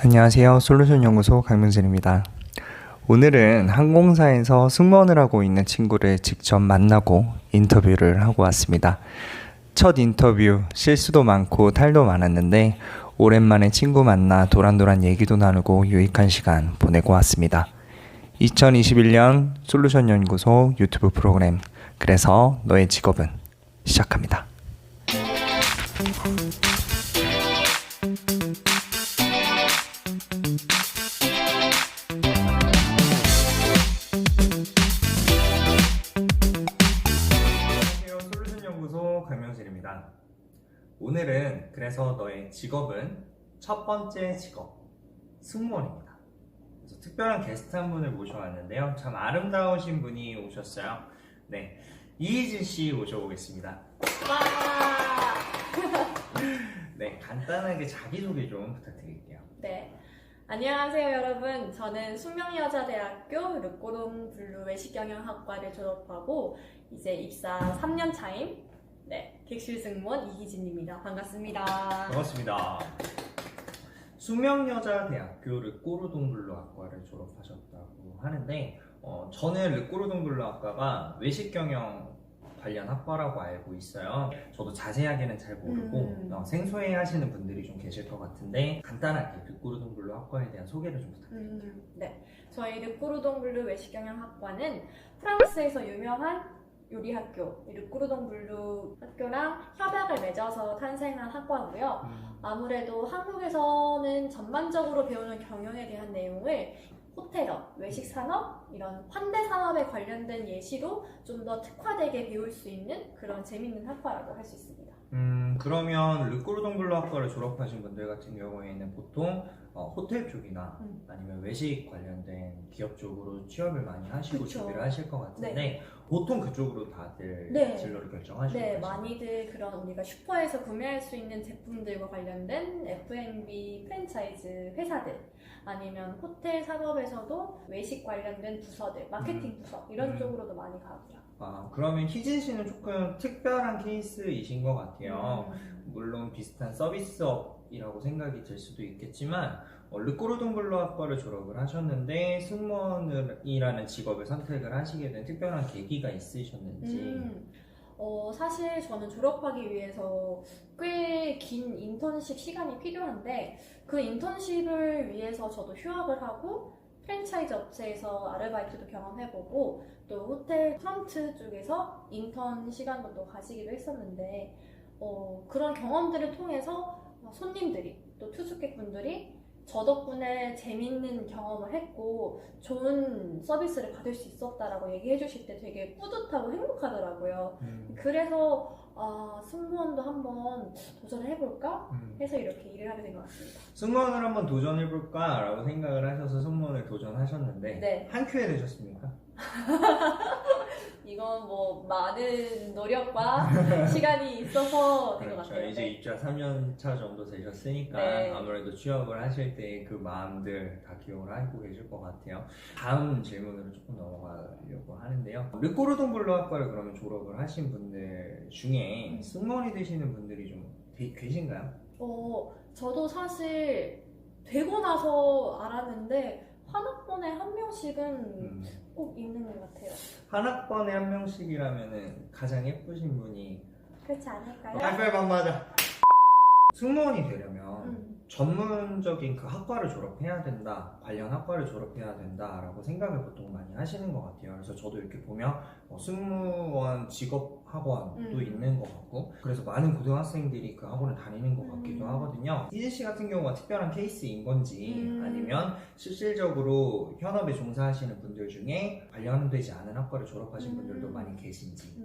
안녕하세요. 솔루션 연구소 강명진입니다. 오늘은 항공사에서 승무원을 하고 있는 친구를 직접 만나고 인터뷰를 하고 왔습니다. 첫 인터뷰, 실수도 많고 탈도 많았는데 오랜만에 친구 만나 도란도란 얘기도 나누고 유익한 시간 보내고 왔습니다. 2021년 솔루션 연구소 유튜브 프로그램 그래서 너의 직업은 시작합니다. 강명진입니다. 오늘은 그래서 너의 직업은 첫 번째 직업 승무원입니다. 그래서 특별한 게스트 한 분을 모셔왔는데요. 참 아름다우신 분이 오셨어요. 네, 이희진 씨 모셔보겠습니다. 네, 간단하게 자기소개 좀 부탁드릴게요. 네, 안녕하세요 여러분. 저는 숙명여자대학교 르꼬동 블루 외식경영학과를 졸업하고 이제 입사 3년 차인 객실 승무원 이희진입니다. 반갑습니다. 반갑습니다. 숙명여자대학교 르꼬르동블루학과를 졸업하셨다고 하는데 저는 르꼬르동블루학과가 외식경영 관련 학과라고 알고 있어요. 저도 자세하게는 잘 모르고 생소해 하시는 분들이 좀 계실 것 같은데 간단하게 르꼬르동블루학과에 대한 소개를 좀 부탁드릴게요. 네, 저희 르꼬르동블루 외식경영학과는 프랑스에서 유명한 요리학교, 르꼬르동블루 학교랑 협약을 맺어서 탄생한 학과고요. 아무래도 한국에서는 전반적으로 배우는 경영에 대한 내용을 호텔업, 외식산업, 이런 환대산업에 관련된 예시로 좀 더 특화되게 배울 수 있는 그런 재밌는 학과라고 할 수 있습니다. 그러면 르꼬르동블루 학과를 졸업하신 분들 같은 경우에는 보통 호텔 쪽이나 아니면 외식 관련된 기업 쪽으로 취업을 많이 하시고 그쵸. 준비를 하실 것 같은데 네. 보통 그쪽으로 다들 진로를 결정하시고 네, 계시나요? 많이들 그런 우리가 슈퍼에서 구매할 수 있는 제품들과 관련된 F&B 프랜차이즈 회사들 아니면 호텔 산업에서도 외식 관련된 부서들, 마케팅 부서 이런 쪽으로도 많이 가고요. 그러면 희진 씨는 조금 특별한 케이스이신 것 같아요. 물론 비슷한 서비스업이라고 생각이 들 수도 있겠지만 르꼬르동블루 학과를 졸업을 하셨는데 승무원이라는 직업을 선택을 하시게 된 특별한 계기가 있으셨는지. 사실 저는 졸업하기 위해서 꽤 긴 인턴십 시간이 필요한데 그 인턴십을 위해서 저도 휴학을 하고 프랜차이즈 업체에서 아르바이트도 경험해보고 또 호텔 프런트 쪽에서 인턴 시간도 또 가지기도 했었는데 그런 경험들을 통해서 손님들이 또 투숙객분들이 저 덕분에 재밌는 경험을 했고 좋은 서비스를 받을 수 있었다라고 얘기해 주실 때 되게 뿌듯하고 행복하더라고요. 그래서 승무원도 한번 도전해볼까 해서 이렇게 일을 하게 된 것 같습니다. 승무원을 한번 도전해볼까 라고 생각을 하셔서 승무원을 도전하셨는데 네. 한 큐에 되셨습니까? 이건 뭐 많은 노력과 시간이 있어서 된 것 그렇죠. 같아요. 이제 네. 입사 3년 차 정도 되셨으니까 네. 아무래도 취업을 하실 때 그 마음들 다 기억을 하고 계실 것 같아요. 다음 질문으로 조금 넘어가려고 하는데요. 르꼬르동블루 학과를 그러면 졸업을 하신 분들 중에 승무원이 되시는 분들이 좀 계신가요? 저도 사실 되고 나서 알았는데 한 학번에 한 명씩은 꼭 있는 것 같아요. 한 학번에 한 명씩이라면은 가장 예쁘신 분이 그렇지 않을까요? 빨빨방 맞아. 승무원이 되려면 전문적인 그 학과를 졸업해야 된다, 관련 학과를 졸업해야 된다라고 생각을 보통 많이 하시는 것 같아요. 그래서 저도 이렇게 보면 승무원 직업 학원도 있는 것 같고, 그래서 많은 고등학생들이 그 학원을 다니는 것 같기도 하거든요. 희진 씨 같은 경우가 특별한 케이스인 건지 아니면 실질적으로 현업에 종사하시는 분들 중에 관련되지 않은 학과를 졸업하신 분들도 많이 계신지.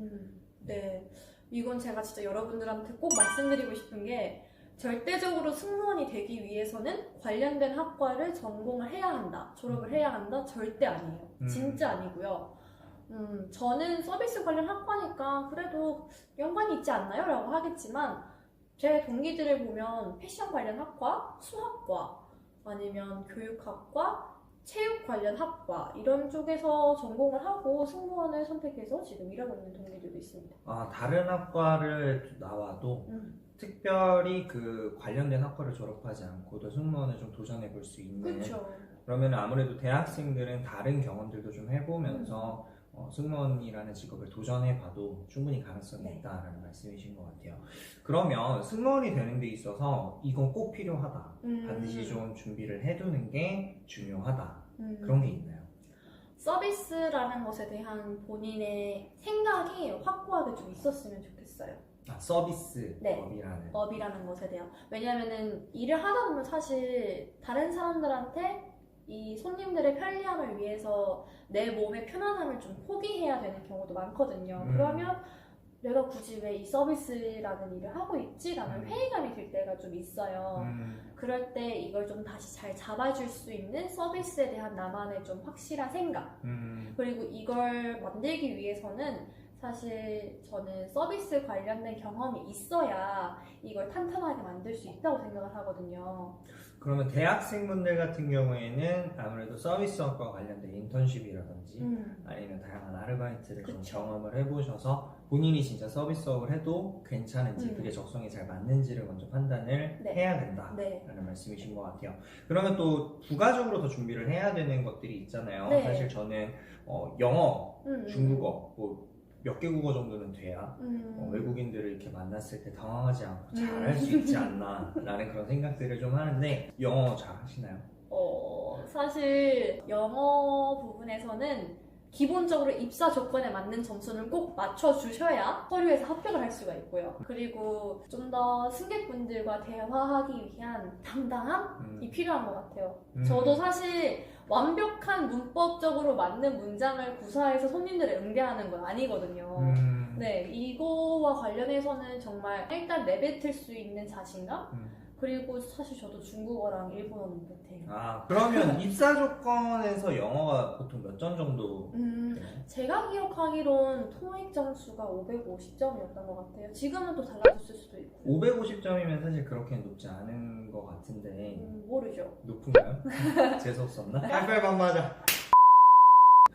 네, 이건 제가 진짜 여러분들한테 꼭 말씀드리고 싶은 게 절대적으로 승무원이 되기 위해서는 관련된 학과를 전공을 해야 한다, 졸업을 해야 한다, 절대 아니에요. 진짜 아니고요. 저는 서비스 관련 학과니까 그래도 연관이 있지 않나요? 라고 하겠지만 제 동기들을 보면 패션 관련 학과, 수학과, 아니면 교육학과, 체육 관련 학과 이런 쪽에서 전공을 하고 승무원을 선택해서 지금 일하고 있는 동기들도 있습니다. 다른 학과를 나와도 특별히 그 관련된 학과를 졸업하지 않고도 승무원을 좀 도전해 볼 수 있는 그렇죠. 그러면 아무래도 대학생들은 다른 경험들도 좀 해보면서 승무원이라는 직업을 도전해봐도 충분히 가능성이 네. 있다라는 말씀이신 것 같아요. 그러면 승무원이 되는 데 있어서 이건 꼭 필요하다. 반드시 좀 준비를 해두는 게 중요하다. 그런 게 있나요? 서비스라는 것에 대한 본인의 생각이 확고하게 좀 있었으면 좋겠어요. 아, 서비스 네. 업이라는. 업이라는 것에 대한. 왜냐면은 일을 하다 보면 사실 다른 사람들한테 이 손님들의 편리함을 위해서 내 몸의 편안함을 좀 포기해야 되는 경우도 많거든요. 그러면 내가 굳이 왜 이 서비스라는 일을 하고 있지라는 회의감이 들 때가 좀 있어요. 그럴 때 이걸 좀 다시 잘 잡아줄 수 있는 서비스에 대한 나만의 좀 확실한 생각. 그리고 이걸 만들기 위해서는 사실 저는 서비스 관련된 경험이 있어야 이걸 탄탄하게 만들 수 있다고 생각을 하거든요. 그러면 대학생분들 같은 경우에는 아무래도 서비스업과 관련된 인턴십이라든지 아니면 다양한 아르바이트를 좀 그쵸. 경험을 해보셔서 본인이 진짜 서비스업을 해도 괜찮은지 그게 적성에 잘 맞는지를 먼저 판단을 네. 해야 된다라는 네. 말씀이신 것 같아요. 그러면 또 부가적으로 더 준비를 해야 되는 것들이 있잖아요. 네. 사실 저는 영어, 중국어 몇 개 국어 정도는 돼야 외국인들을 이렇게 만났을 때 당황하지 않고 잘 할 수 있지 않나 라는 그런 생각들을 좀 하는데 영어 잘 하시나요? 사실 영어 부분에서는 기본적으로 입사 조건에 맞는 점수는 꼭 맞춰주셔야 서류에서 합격을 할 수가 있고요. 그리고 좀 더 승객분들과 대화하기 위한 당당함이 필요한 것 같아요. 저도 사실 완벽한 문법적으로 맞는 문장을 구사해서 손님들을 응대하는 건 아니거든요. 네, 이거와 관련해서는 정말 일단 내뱉을 수 있는 자신감? 그리고 사실 저도 중국어랑 일본어는 못해요. 아, 그러면 입사 조건에서 영어가 보통 몇 점 정도 돼요? 제가 기억하기론 토익 점수가 550점이었던 것 같아요. 지금은 또 달라졌을 수도 있고. 550점이면 사실 그렇게 높지 않은 것 같은데 모르죠. 높은가요? 재수없었나? 빨빨 맞아.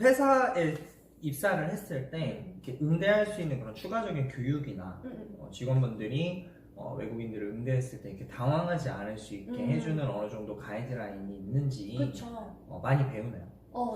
회사에 입사를 했을 때 이렇게 응대할 수 있는 그런 추가적인 교육이나 직원분들이 외국인들을 응대했을 때 이렇게 당황하지 않을 수 있게 해주는 어느 정도 가이드라인이 있는지 그쵸. 많이 배우나요?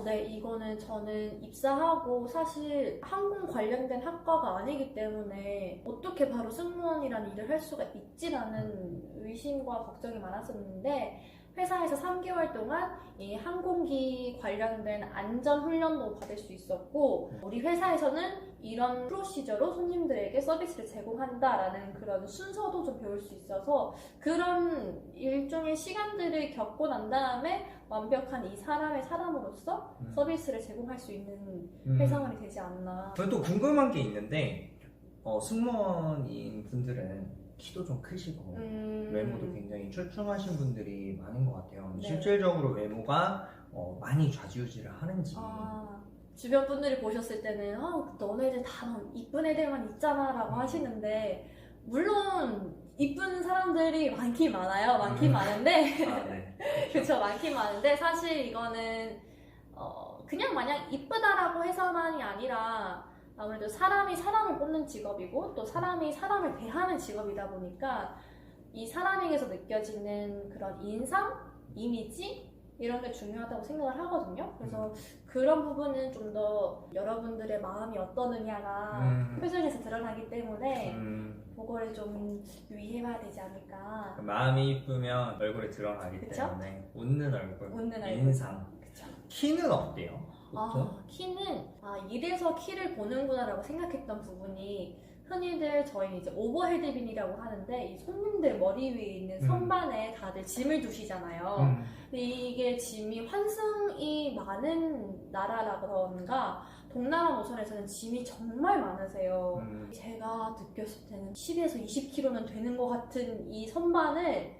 네, 이거는 저는 입사하고 사실 항공 관련된 학과가 아니기 때문에 어떻게 바로 승무원이라는 일을 할 수가 있지라는 의심과 걱정이 많았었는데 회사에서 3개월 동안 이 항공기 관련된 안전훈련도 받을 수 있었고 우리 회사에서는 이런 프로시저로 손님들에게 서비스를 제공한다라는 그런 순서도 좀 배울 수 있어서 그런 일종의 시간들을 겪고 난 다음에 완벽한 이 사람의 사람으로서 서비스를 제공할 수 있는 회사원이 되지 않나. 저는 또 궁금한 게 있는데 승무원인 분들은 키도 좀 크시고 외모도 굉장히 출중하신 분들이 많은 것 같아요. 네. 실질적으로 외모가 많이 좌지우지를 하는지. 주변 분들이 보셨을 때는 너네들 다 이쁜 애들만 있잖아 라고 하시는데 물론 이쁜 사람들이 많긴 많아요. 많긴 많은데 네. 그쵸, 많긴 많은데 사실 이거는 그냥 마냥 이쁘다라고 해서만이 아니라 아무래도 사람이 사람을 뽑는 직업이고 또 사람이 사람을 대하는 직업이다 보니까 이 사람에게서 느껴지는 그런 인상, 이미지 이런 게 중요하다고 생각을 하거든요. 그래서 그런 부분은 좀 더 여러분들의 마음이 어떠느냐가 표정에서 드러나기 때문에 그거를 좀 유의해봐야 되지 않을까. 마음이 이쁘면 얼굴에 드러나기 그쵸? 때문에 웃는 얼굴, 웃는 얼굴. 인상. 그쵸. 키는 어때요? 보통? 키는 이래서 키를 보는구나라고 생각했던 부분이 흔히들 저희 이제 오버헤드빈이라고 하는데 이 손님들 머리 위에 있는 선반에 다들 짐을 두시잖아요. 근데 이게 짐이 환승이 많은 나라라던가 동남아 노선에서는 짐이 정말 많으세요. 제가 느꼈을 때는 10에서 20kg는 되는 것 같은 이 선반을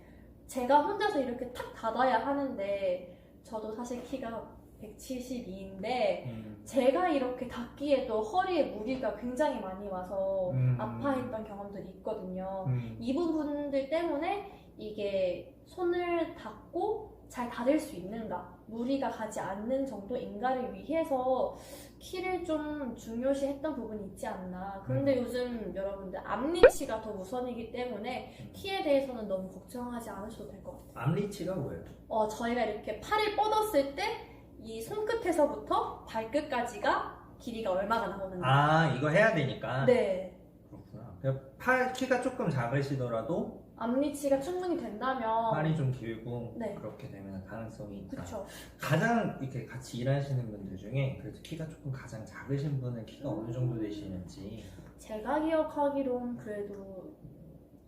제가 혼자서 이렇게 탁 닫아야 하는데 저도 사실 키가 172인데 제가 이렇게 닫기에도 허리에 무리가 굉장히 많이 와서 아파했던 경험들이 있거든요. 이 부분들 때문에 이게 손을 닫고 잘 닫을 수 있는가, 무리가 가지 않는 정도인가를 위해서 키를 좀 중요시했던 부분이 있지 않나. 그런데 요즘 여러분들 앞니치가 더 우선이기 때문에 키에 대해서는 너무 걱정하지 않으셔도 될 것 같아요. 앞리치가 뭐예요? 저희가 이렇게 팔을 뻗었을 때 이 손끝에서부터 발끝까지가 길이가 얼마가 나오는지. 아, 이거 해야 되니까. 네. 그렇구나. 그냥 팔 키가 조금 작으시더라도 앞니치가 충분히 된다면. 팔이 좀 길고 네. 그렇게 되면 가능성이 있다. 그쵸. 가장 이렇게 같이 일하시는 분들 중에 그래도 키가 조금 가장 작으신 분은 키가 어느 정도 되시는지. 제가 기억하기론 그래도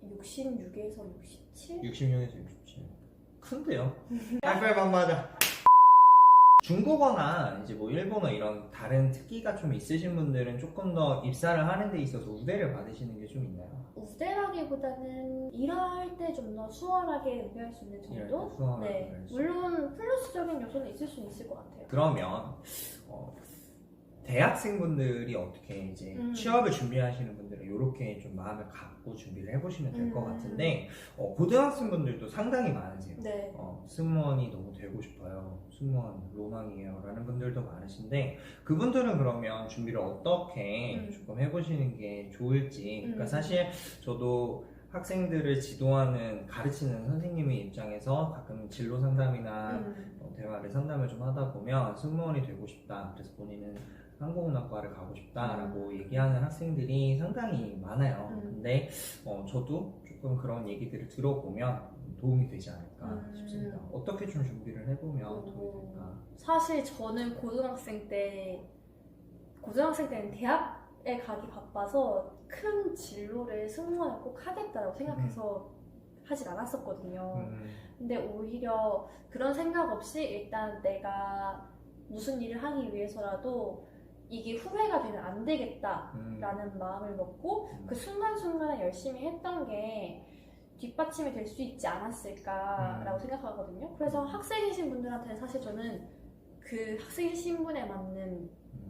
66에서 67? 66에서 67. 큰데요? 빨빨 맞아. 중국어나 이제 뭐 일본어 이런 다른 특기가 좀 있으신 분들은 조금 더 입사를 하는 데 있어서 우대를 받으시는 게 좀 있나요? 우대라기보다는 일할 때 좀 더 수월하게 응대할 수 있는 일할 때 정도? 수월하게 네. 응대할 수 물론 플러스적인 요소는 있을 수 있을 것 같아요. 그러면 대학생분들이 어떻게 이제 취업을 준비하시는 분들은 이렇게 좀 마음을 갖고 준비를 해보시면 될 것 같은데 고등학생분들도 상당히 많으세요. 네. 승무원이 너무 되고 싶어요. 승무원 로망이에요. 라는 분들도 많으신데 그분들은 그러면 준비를 어떻게 조금 해보시는 게 좋을지. 그러니까 사실 저도 학생들을 지도하는 가르치는 선생님의 입장에서 가끔 진로 상담이나 대화를 상담을 좀 하다 보면 승무원이 되고 싶다. 그래서 본인은 항공운항과를 가고 싶다라고 얘기하는 학생들이 상당히 많아요. 근데 저도 조금 그런 얘기들을 들어보면 도움이 되지 않을까 싶습니다. 어떻게 좀 준비를 해보면 도움이 될까? 사실 저는 고등학생 때는 대학에 가기 바빠서 큰 진로를 승무원을 꼭 하겠다라고 생각해서 하진 않았었거든요. 근데 오히려 그런 생각 없이 일단 내가 무슨 일을 하기 위해서라도 이게 후회가 되면 안 되겠다라는 마음을 먹고 그 순간순간에 열심히 했던 게 뒷받침이 될 수 있지 않았을까라고 생각하거든요. 그래서 학생이신 분들한테는 사실 저는 그 학생 신분에 맞는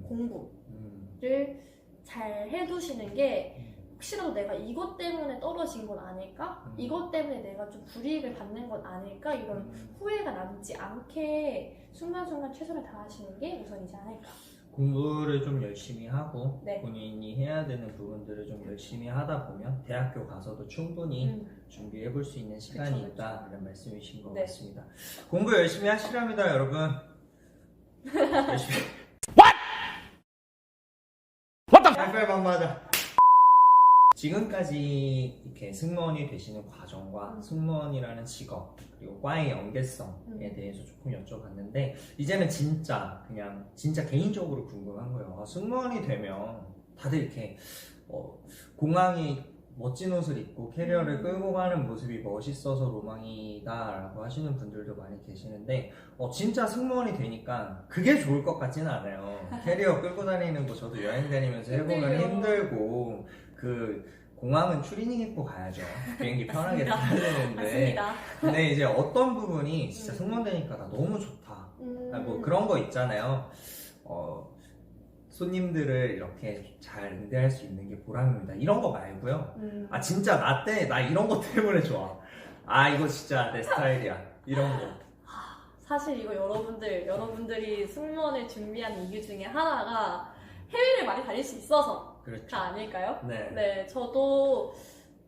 공부를 잘 해두시는 게 혹시라도 내가 이것 때문에 떨어진 건 아닐까? 이것 때문에 내가 좀 불이익을 받는 건 아닐까? 이런 후회가 남지 않게 순간순간 최선을 다하시는 게 우선이지 않을까. 공부를 좀 열심히 하고 네. 본인이 해야 되는 부분들을 좀 열심히 하다 보면 대학교 가서도 충분히 준비해 볼 수 있는 시간이 그쵸. 있다는 말씀이신 것 네. 같습니다. 공부 열심히 하시랍니다, 여러분. 열심히. 빨빨 맞아. 지금까지 이렇게 승무원이 되시는 과정과 승무원이라는 직업 그리고 과의 연계성에 대해서 조금 여쭤봤는데 이제는 진짜 개인적으로 궁금한 거예요. 승무원이 되면 다들 이렇게 공항에 멋진 옷을 입고 캐리어를 끌고 가는 모습이 멋있어서 로망이다 라고 하시는 분들도 많이 계시는데 진짜 승무원이 되니까 그게 좋을 것 같지는 않아요. 캐리어 끌고 다니는 거 저도 여행 다니면서 해보면 힘들고 공항은 추리닝 입고 가야죠. 비행기 편하게 타야 되는데. 맞습니다. 근데 이제 어떤 부분이 진짜 승무원 되니까 나 너무 좋다. 뭐 그런 거 있잖아요. 손님들을 이렇게 잘 응대할 수 있는 게 보람입니다. 이런 거 말고요. 진짜 나 이런 거 때문에 좋아. 이거 진짜 내 스타일이야. 이런 거. 사실 이거 여러분들이 승무원을 준비한 이유 중에 하나가 해외를 많이 다닐 수 있어서 그렇죠. 아닐까요? 네. 네, 저도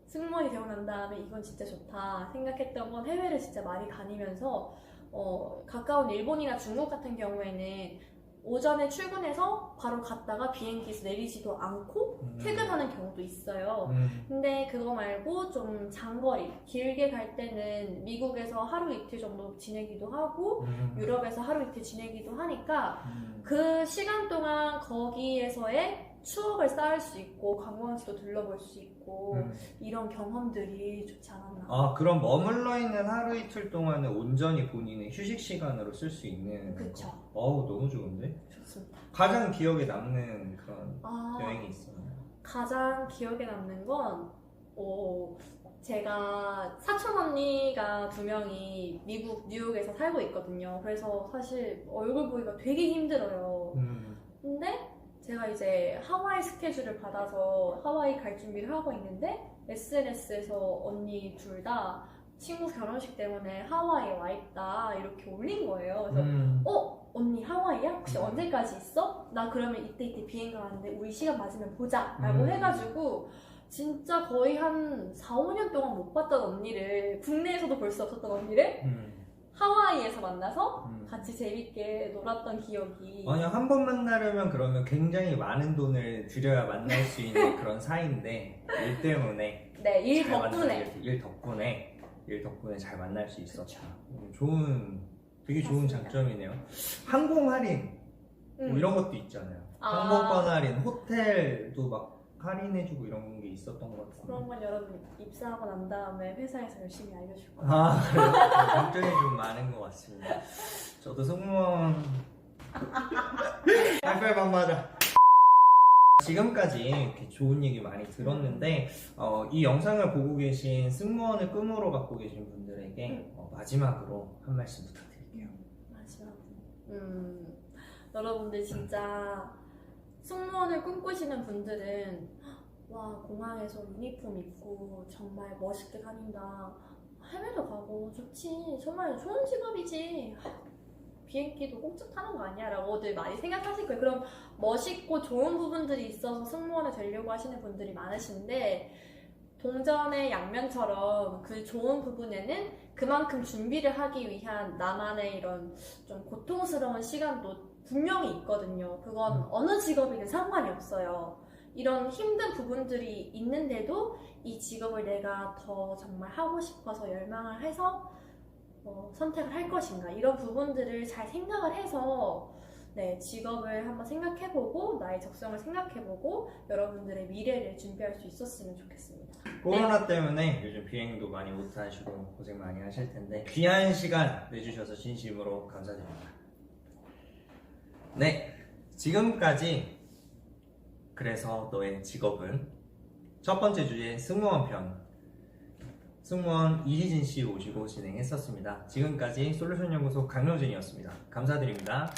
승무원이 되고 난 다음에 이건 진짜 좋다 생각했던 건 해외를 진짜 많이 다니면서 가까운 일본이나 중국 같은 경우에는 오전에 출근해서 바로 갔다가 비행기에서 내리지도 않고 퇴근하는 경우도 있어요. 근데 그거 말고 좀 장거리, 길게 갈 때는 미국에서 하루 이틀 정도 지내기도 하고 유럽에서 하루 이틀 지내기도 하니까 그 시간 동안 거기에서의 추억을 쌓을 수 있고 관광지도 둘러볼 수 있고 이런 경험들이 좋지 않았나. 그럼 머물러 있는 하루 이틀 동안은 온전히 본인의 휴식 시간으로 쓸 수 있는 그쵸. 거. 너무 좋은데? 좋습니다. 가장 기억에 남는 그런 여행이 있어요? 가장 기억에 남는 건 제가 사촌 언니가 2명이 미국 뉴욕에서 살고 있거든요. 그래서 사실 얼굴 보기가 되게 힘들어요. 근데 제가 이제 하와이 스케줄을 받아서 하와이 갈 준비를 하고 있는데 SNS에서 언니 둘 다 친구 결혼식 때문에 하와이에 와 있다 이렇게 올린 거예요. 그래서 음. 언니 하와이야? 혹시 음. 언제까지 있어? 나 그러면 이때 비행 가는데 우리 시간 맞으면 보자 라고 해가지고 진짜 거의 한 4, 5년 동안 못 봤던 언니를, 국내에서도 볼 수 없었던 언니를 하와이에서 만나서 같이 재밌게 놀았던 기억이. 만약 한 번 만나려면 그러면 굉장히 많은 돈을 들여야 만날 수 있는 그런 사이인데 일 때문에 네, 일 잘 덕분에. 일 덕분에 잘 만날 수 있었죠. 그쵸. 되게 좋은 맞습니다. 장점이네요. 항공 할인 뭐 이런 것도 있잖아요. 아. 항공권 할인, 호텔도 막 할인해주고 이런 게 있었던 것 같은데. 그런 건 여러분 입사하고 난 다음에 회사에서 열심히 알려줄 거예요. 아, 그래요? 장점이 좀 많은 것 같습니다. 저도 승무원 하이파이브 한번 하자. 지금까지 이렇게 좋은 얘기 많이 들었는데 이 영상을 보고 계신 승무원을 꿈으로 갖고 계신 분들에게 마지막으로 한 말씀 부탁드릴게요. 마지막으로 여러분들 진짜 승무원을 꿈꾸시는 분들은 와, 공항에서 유니폼 입고 정말 멋있게 다닌다, 해외도 가고 좋지, 정말 좋은 직업이지, 비행기도 공짜 타는 거 아니야? 라고들 많이 생각하실 거예요. 그럼 멋있고 좋은 부분들이 있어서 승무원이 되려고 하시는 분들이 많으신데, 동전의 양면처럼 그 좋은 부분에는 그만큼 준비를 하기 위한 나만의 이런 좀 고통스러운 시간도 분명히 있거든요. 그건 어느 직업이든 상관이 없어요. 이런 힘든 부분들이 있는데도 이 직업을 내가 더 정말 하고 싶어서 열망을 해서 선택을 할 것인가, 이런 부분들을 잘 생각을 해서 네, 직업을 한번 생각해보고 나의 적성을 생각해보고 여러분들의 미래를 준비할 수 있었으면 좋겠습니다. 코로나 때문에 요즘 비행도 많이 못하시고 고생 많이 하실 텐데 귀한 시간 내주셔서 진심으로 감사드립니다. 네, 지금까지 그래서 너의 직업은 첫 번째 주제 승무원 편, 승무원 이희진 씨 오시고 진행했었습니다. 지금까지 솔루션 연구소 강효진이었습니다. 감사드립니다.